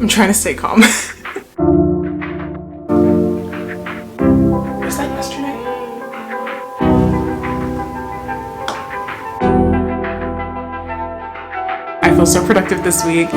I'm trying to stay calm. Was that yesterday? I feel so productive this week.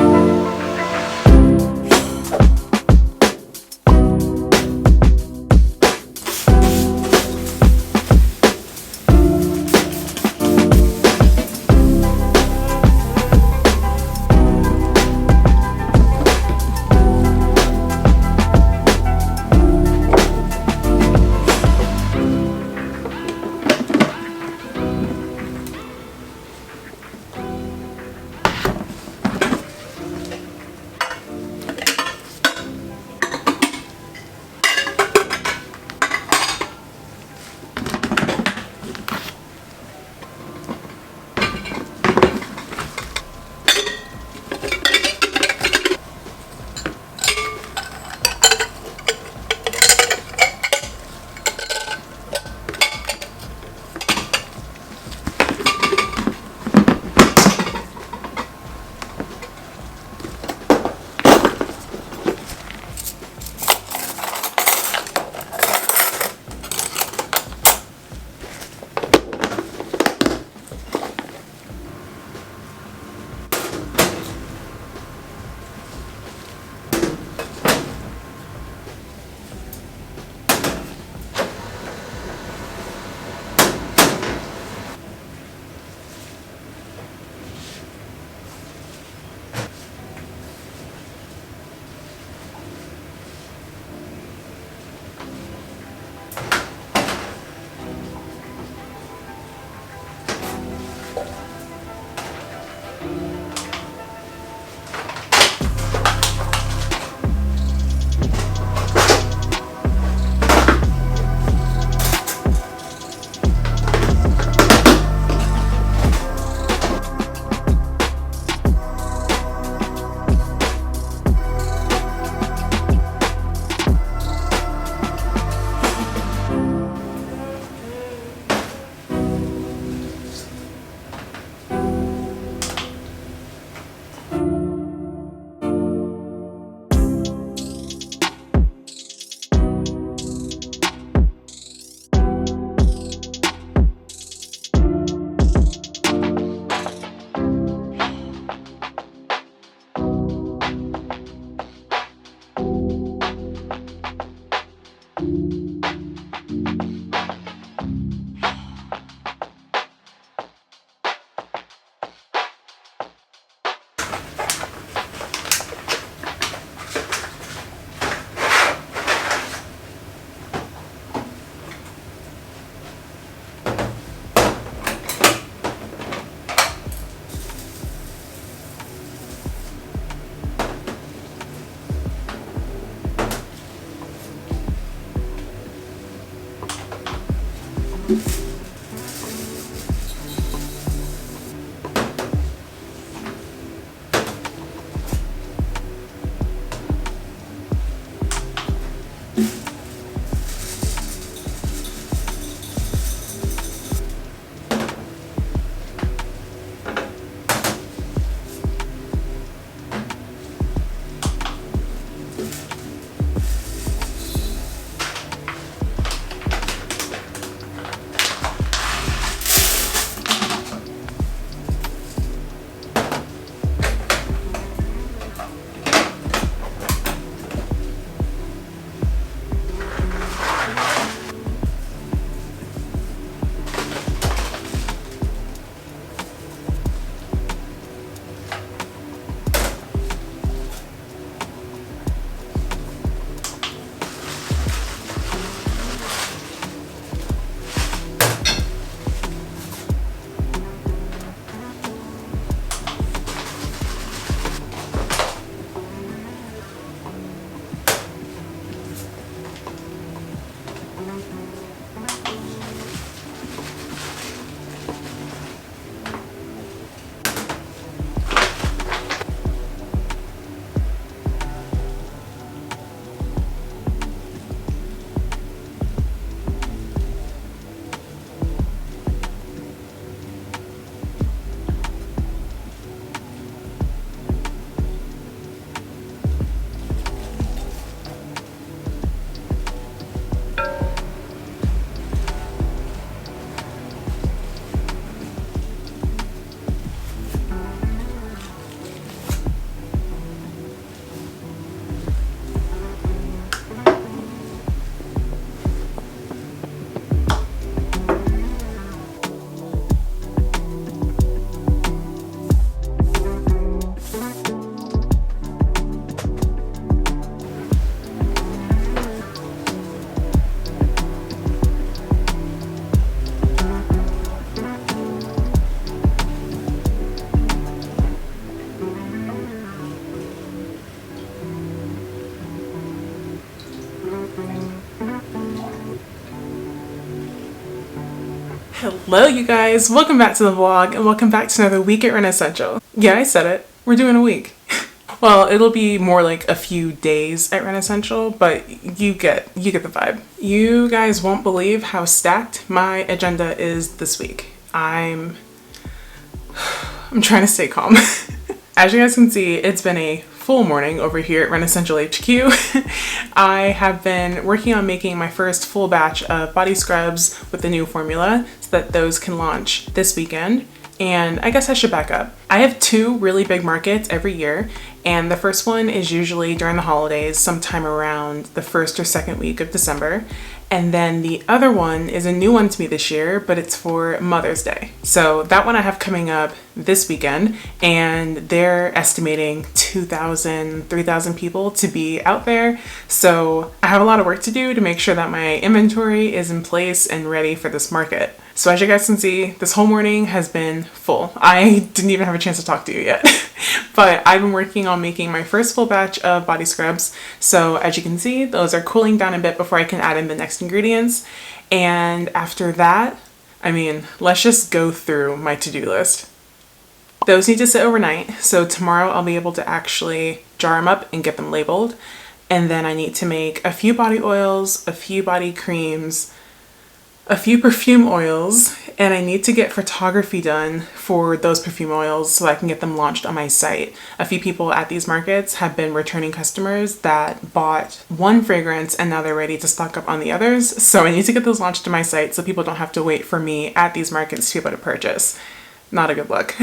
Hello you guys, welcome back to the vlog and welcome back to another week at Renascential. Yeah, I said it. We're doing a week. Well, it'll be more like a few days at Renascential, but you get the vibe. You guys won't believe how stacked my agenda is this week. I'm trying to stay calm. As you guys can see, it's been a full morning over here at Renascential HQ. I have been working on making my first full batch of body scrubs with the new formula so that those can launch this weekend. And I guess I should back up. I have two really big markets every year, and the first one is usually during the holidays, sometime around the first or second week of December. And then the other one is a new one to me this year, but it's for Mother's Day. So that one I have coming up this weekend, and they're estimating 2,000, 3,000 people to be out there. So I have a lot of work to do to make sure that my inventory is in place and ready for this market. So as you guys can see, this whole morning has been full. I didn't even have a chance to talk to you yet, but I've been working on making my first full batch of body scrubs. So as you can see, those are cooling down a bit before I can add in the next ingredients. And after that, let's just go through my to-do list. Those need to sit overnight. So tomorrow I'll be able to actually jar them up and get them labeled. And then I need to make a few body oils, a few body creams, a few perfume oils, and I need to get photography done for those perfume oils so I can get them launched on my site. A few people at these markets have been returning customers that bought one fragrance and now they're ready to stock up on the others. So I need to get those launched to my site so people don't have to wait for me at these markets to be able to purchase. Not a good look.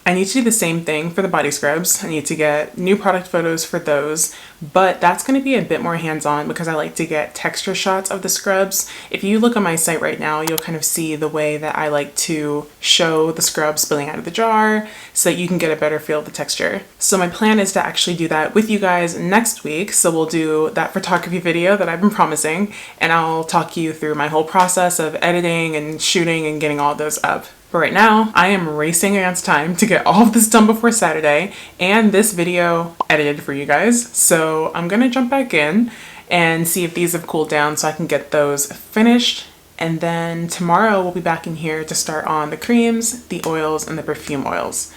I need to do the same thing for the body scrubs. I need to get new product photos for those, but that's going to be a bit more hands-on because I like to get texture shots of the scrubs. If you look on my site right now, you'll kind of see the way that I like to show the scrub spilling out of the jar so that you can get a better feel of the texture. So my plan is to actually do that with you guys next week. So we'll do that photography video that I've been promising, and I'll talk you through my whole process of editing and shooting and getting all those up. But right now, I am racing against time to get all of this done before Saturday and this video edited for you guys. So I'm gonna jump back in and see if these have cooled down so I can get those finished. And then tomorrow we'll be back in here to start on the creams, the oils, and the perfume oils.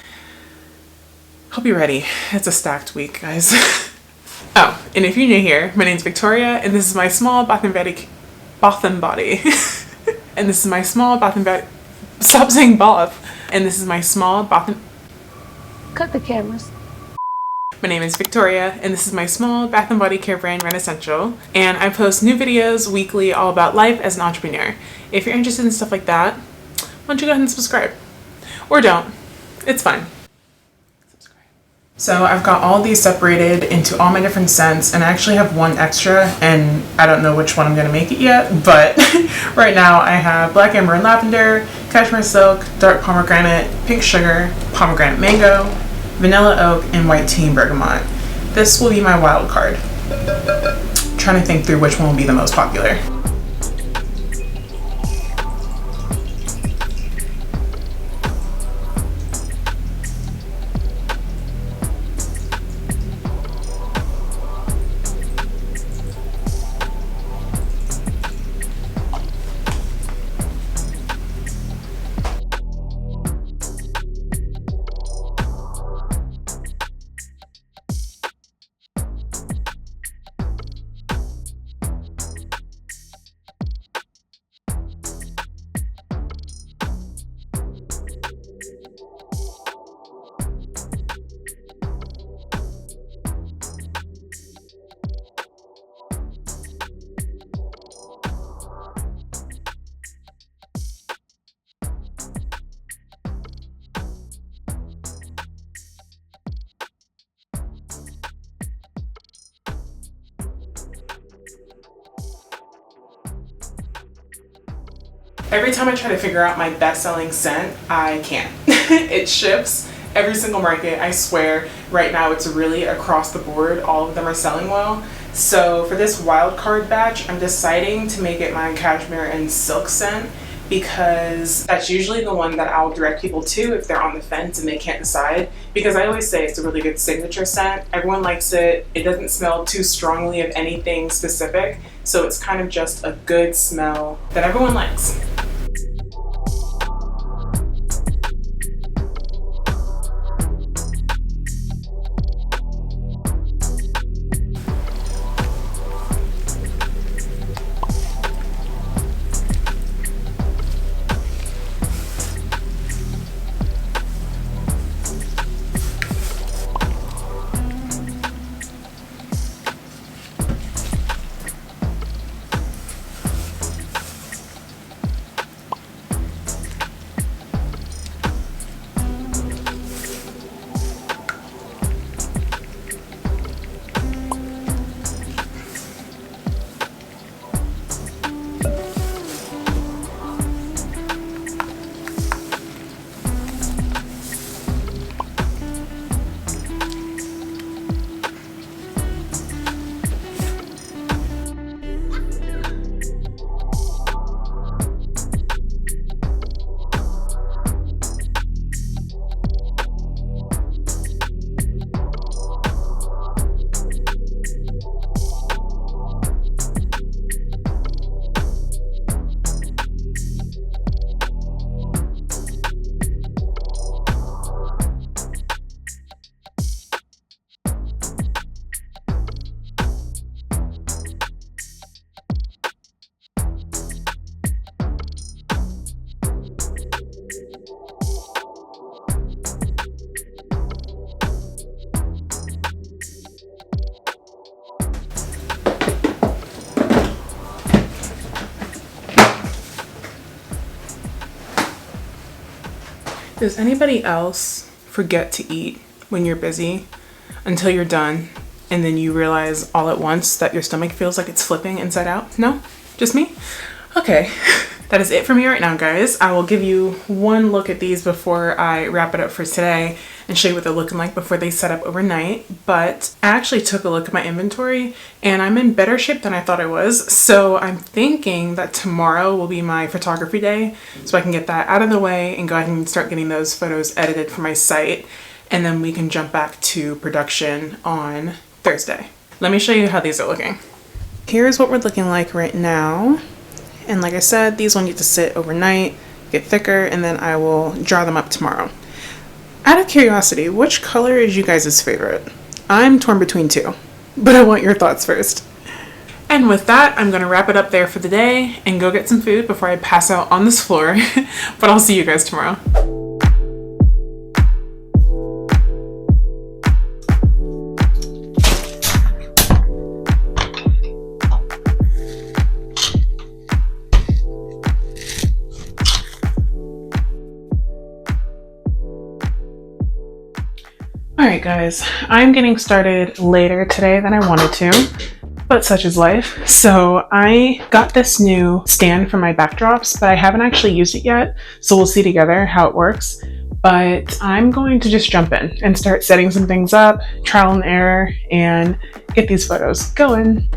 Hope you're ready. It's a stacked week, guys. Oh, and if you're new here, my name's Victoria and this is my small bath and body. And this is my small bath and body. Stop saying bath. And this is my small bath and... Cut the cameras. My name is Victoria, and this is my small bath and body care brand, Renascential. And I post new videos weekly all about life as an entrepreneur. If you're interested in stuff like that, why don't you go ahead and subscribe? Or don't. It's fine. So I've got all these separated into all my different scents, and I actually have one extra, and I don't know which one I'm going to make it yet, but right now I have black amber and lavender, cashmere silk, dark pomegranate, pink sugar, pomegranate mango, vanilla oak, and white tea and bergamot. This will be my wild card. I'm trying to think through which one will be the most popular. Every time I try to figure out my best-selling scent, I can't. It shifts every single market, I swear. Right now it's really across the board, all of them are selling well. So for this wild card batch, I'm deciding to make it my cashmere and silk scent because that's usually the one that I'll direct people to if they're on the fence and they can't decide. Because I always say it's a really good signature scent. Everyone likes it. It doesn't smell too strongly of anything specific. So it's kind of just a good smell that everyone likes. Does anybody else forget to eat when you're busy until you're done and then you realize all at once that your stomach feels like it's flipping inside out? No? Just me? Okay. That is it for me right now, guys. I will give you one look at these before I wrap it up for today and show you what they're looking like before they set up overnight. But I actually took a look at my inventory and I'm in better shape than I thought I was. So I'm thinking that tomorrow will be my photography day, so I can get that out of the way and go ahead and start getting those photos edited for my site. And then we can jump back to production on Thursday. Let me show you how these are looking. Here's what we're looking like right now. And like I said, these will need to sit overnight, get thicker, and then I will draw them up tomorrow. Out of curiosity, which color is you guys' favorite? I'm torn between two, but I want your thoughts first. And with that, I'm gonna wrap it up there for the day and go get some food before I pass out on this floor. But I'll see you guys tomorrow. Alright guys, I'm getting started later today than I wanted to, but such is life. So I got this new stand for my backdrops, but I haven't actually used it yet, so we'll see together how it works. But I'm going to just jump in and start setting some things up, trial and error, and get these photos going.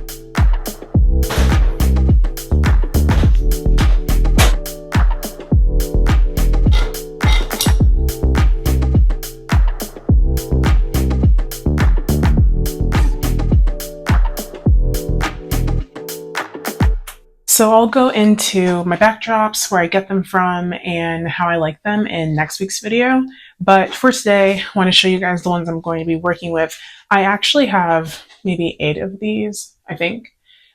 So I'll go into my backdrops, where I get them from, and how I like them in next week's video. But for today, I want to show you guys the ones I'm going to be working with. I actually have maybe 8 of these, I think.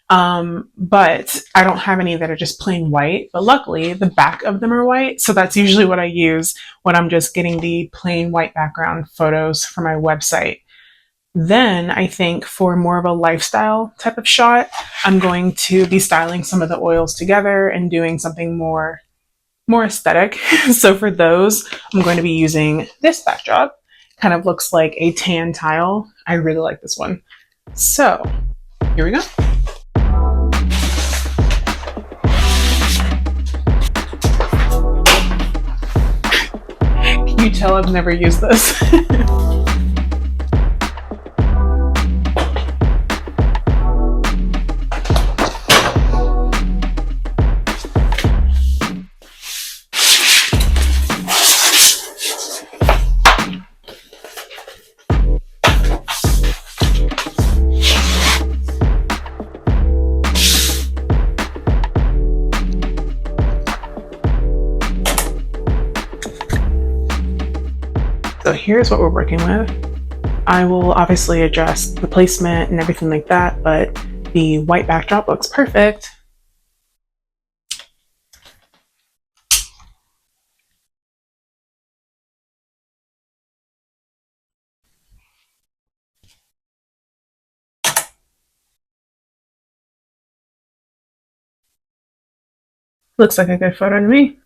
But I don't have any that are just plain white. But luckily, the back of them are white. So that's usually what I use when I'm just getting the plain white background photos for my website. Then I think for more of a lifestyle type of shot, I'm going to be styling some of the oils together and doing something more aesthetic. So for those, I'm going to be using this backdrop. Kind of looks like a tan tile. I really like this one. So here we go. Can you tell I've never used this? So here's what we're working with. I will obviously adjust the placement and everything like that, but the white backdrop looks perfect. Looks like a good photo to me.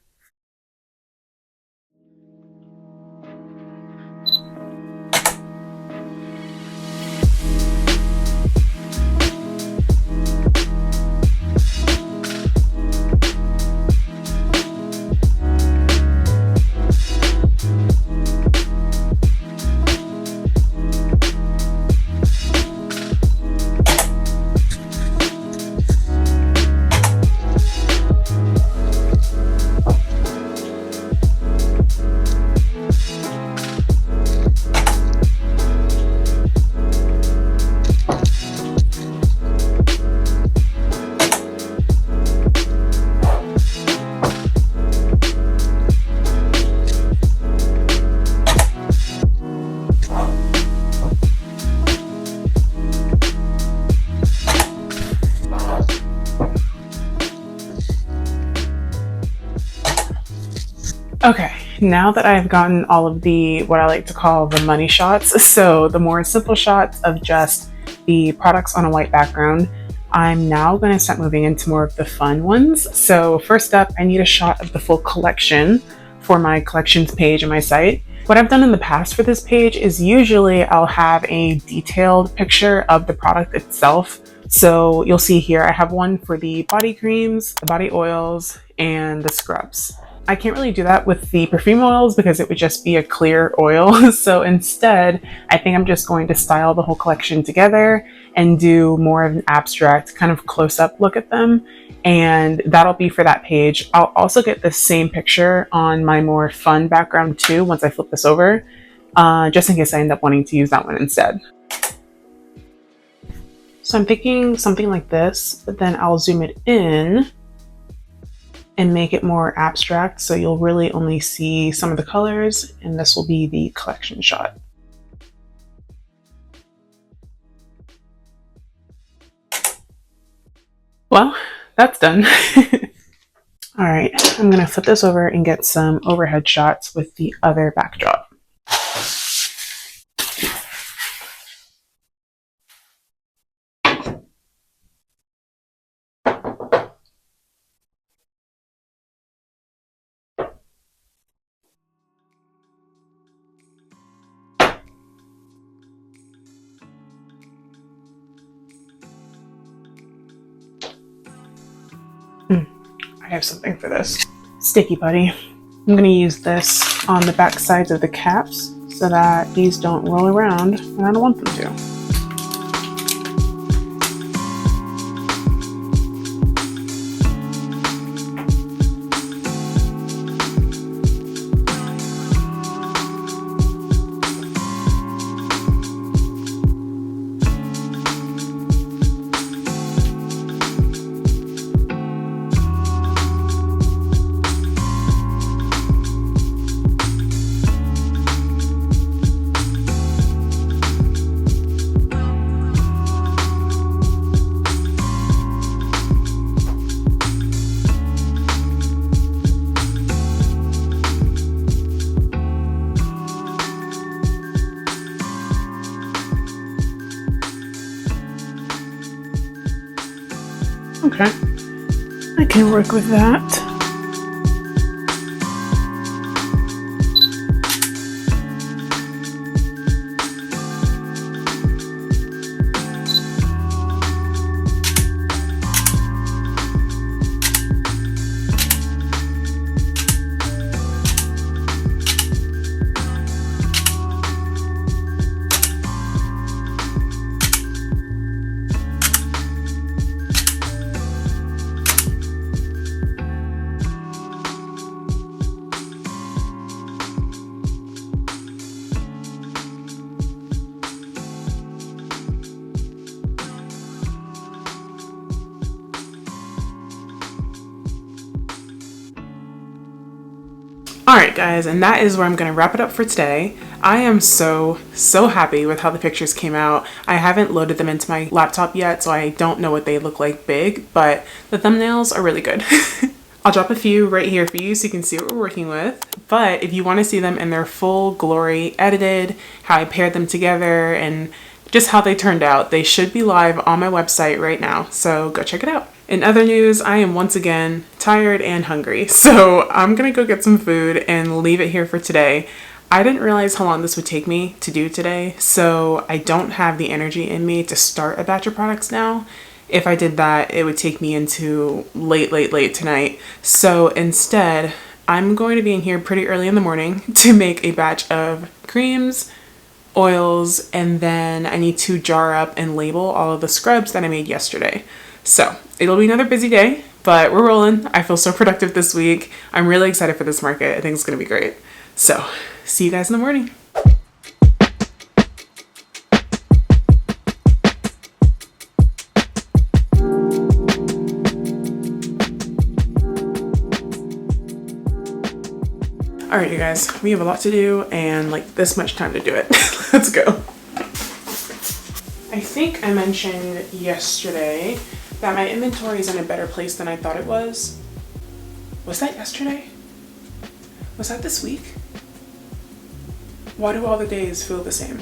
Okay, now that I've gotten all of the, what I like to call the money shots, so the more simple shots of just the products on a white background, I'm now going to start moving into more of the fun ones. So first up, I need a shot of the full collection for my collections page on my site. What I've done in the past for this page is usually I'll have a detailed picture of the product itself. So you'll see here I have one for the body creams, the body oils, and the scrubs. I can't really do that with the perfume oils because it would just be a clear oil. So instead, I think I'm just going to style the whole collection together and do more of an abstract kind of close-up look at them. And that'll be for that page. I'll also get the same picture on my more fun background too once I flip this over, just in case I end up wanting to use that one instead. So I'm thinking something like this, but then I'll zoom it in and make it more abstract, so you'll really only see some of the colors, and this will be the collection shot. Well, that's done. All right, I'm gonna flip this over and get some overhead shots with the other backdrop. I have something for this. Sticky Buddy. I'm going to use this on the back sides of the caps so that these don't roll around when I don't want them to. Okay, I can work with that. Alright guys, and that is where I'm going to wrap it up for today. I am so happy with how the pictures came out. I haven't loaded them into my laptop yet, so I don't know what they look like big, but the thumbnails are really good. I'll drop a few right here for you so you can see what we're working with. But if you want to see them in their full glory, edited, how I paired them together, and just how they turned out, they should be live on my website right now, so go check it out. In other news, I am once again tired and hungry, so I'm gonna go get some food and leave it here for today. I didn't realize how long this would take me to do today, so I don't have the energy in me to start a batch of products now. If I did that, it would take me into late tonight. So instead, I'm going to be in here pretty early in the morning to make a batch of creams, oils, and then I need to jar up and label all of the scrubs that I made yesterday. So it'll be another busy day, but we're rolling. I feel so productive this week. I'm really excited for this market. I think it's gonna be great. So see you guys in the morning. All right, you guys, we have a lot to do and like this much time to do it. Let's go. I think I mentioned yesterday that my inventory is in a better place than I thought it was. Was that yesterday? Was that this week? Why do all the days feel the same?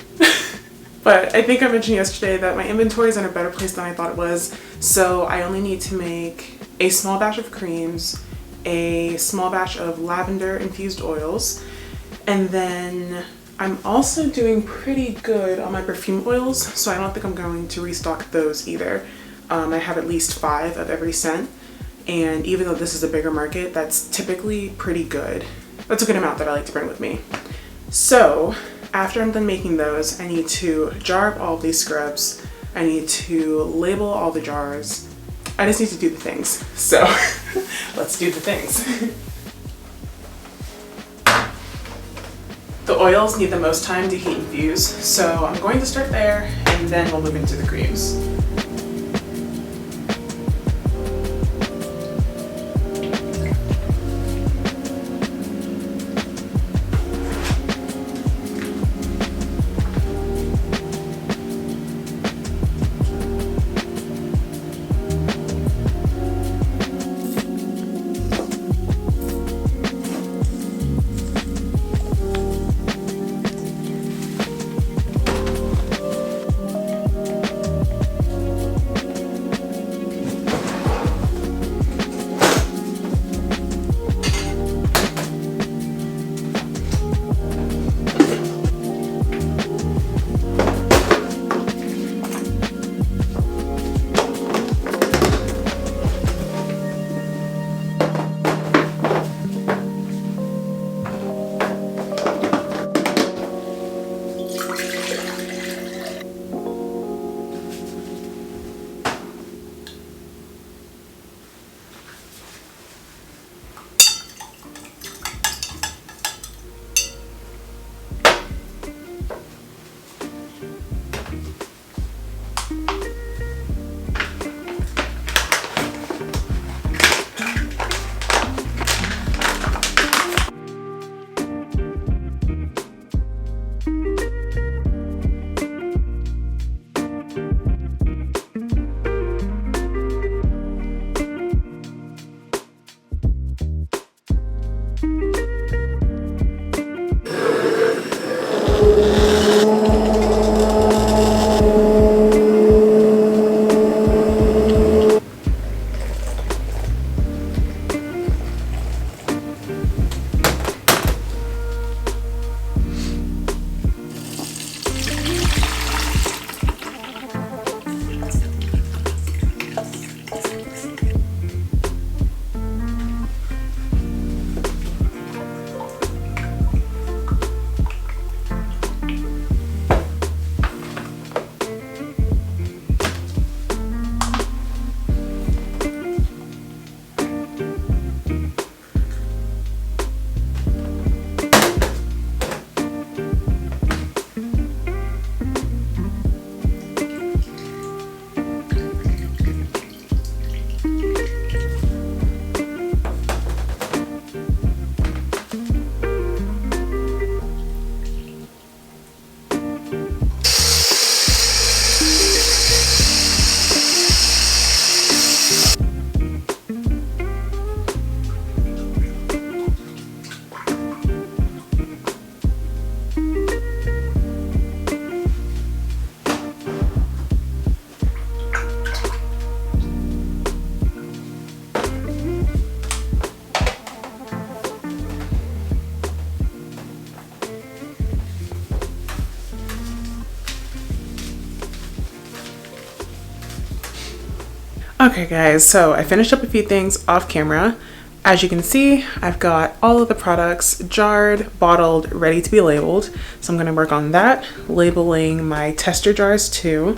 But I think I mentioned yesterday that my inventory is in a better place than I thought it was. So I only need to make a small batch of creams a small batch of lavender infused oils, and then I'm also doing pretty good on my perfume oils, so I don't think I'm going to restock those either. I have at least 5 of every scent, and even though this is a bigger market, that's typically pretty good. That's a good amount that I like to bring with me. So after I'm done making those, I need to jar up all of these scrubs. I need to label all the jars. I just need to do the things. So let's do the things. The oils need the most time to heat and fuse, so I'm going to start there and then we'll move into the creams. Okay guys, so I finished up a few things off camera. As you can see, I've got all of the products jarred, bottled, ready to be labeled. So I'm gonna work on that, labeling my tester jars too.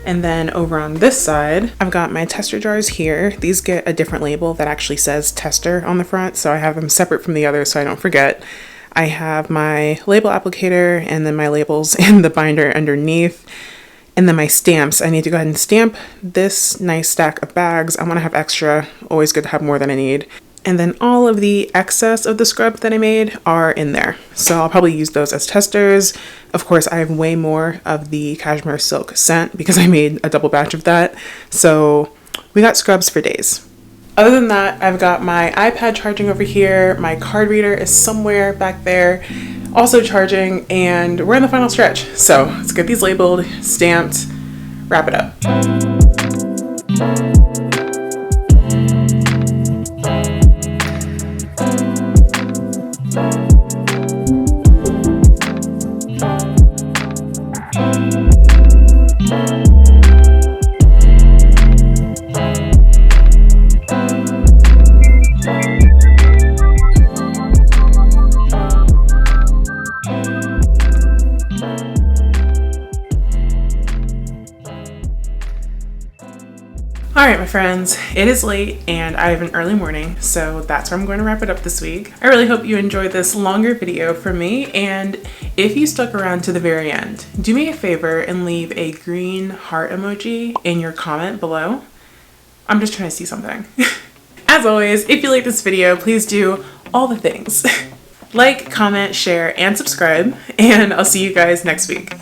And then over on this side, I've got my tester jars here. These get a different label that actually says tester on the front, so I have them separate from the others so I don't forget. I have my label applicator and then my labels in the binder underneath. And then my stamps, I need to go ahead and stamp this nice stack of bags. I want to have extra, always good to have more than I need. And then all of the excess of the scrub that I made are in there. So I'll probably use those as testers. Of course, I have way more of the cashmere silk scent because I made a double batch of that. So we got scrubs for days. Other than that, I've got my iPad charging over here. My card reader is somewhere back there, also charging, and we're in the final stretch. So let's get these labeled, stamped, wrap it up. Alright, my friends, it is late and I have an early morning, so that's where I'm going to wrap it up this week. I really hope you enjoyed this longer video from me, and if you stuck around to the very end, do me a favor and leave a green heart emoji in your comment below. I'm just trying to see something. As always, if you like this video, please do all the things. Like, comment, share, and subscribe, and I'll see you guys next week.